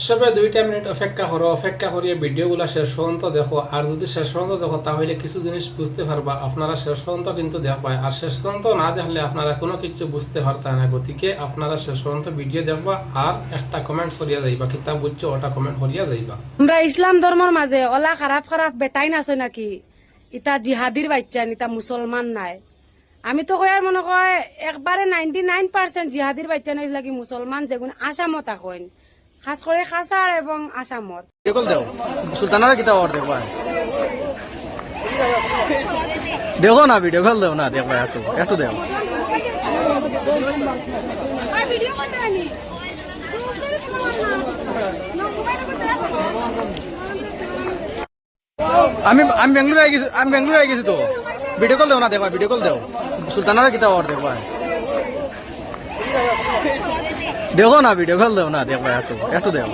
সবে 2টা মিনিট অপেক্ষা করো, অপেক্ষা করিয়ে ভিডিওগুলো শেষ পর্যন্ত দেখো। আর যদি শেষ পর্যন্ত দেখো তাহলে কিছু জিনিস বুঝতে পারবা। আপনারা শেষ পর্যন্ত কিন্তু দেখবা, আর শেষ পর্যন্ত না দেখলে আপনারা কোনো কিছু বুঝতে পারতেন না। গতিকে আপনারা শেষ পর্যন্ত ভিডিও দেখবা আর একটা কমেন্ট করিয়া যাইবা, কিতাব বুঝছো ওটা কমেন্ট করিয়া যাইবা। আমরা ইসলাম ধর্মের মাঝে ওলা খারাপ খারাপ বেটাই নাছে নাকি ইটা জিহাদির বাচ্চা ইটা মুসলমান নাই। আমি তো কয়ার মনে কয় একবারে 99% জিহাদির বাচ্চা নাই লাগি মুসলমান যেগুন আসামত এখন খাস করে খাসার এবং আসামত দেখল দেও সুলতানারা কিতা ওর দেখবা দেখো না ভিডিও কল দেও না দেখবা একটু একটু দেও আমি বেঙ্গলুরু আই গেছি তো ভিডিও কল দেও না দেখবা ভিডিও কল দেও সুলতানারা কিতা ওর দেখবা দেখো না ভিডিও কল দেও না দেখবা একটু একটু দেও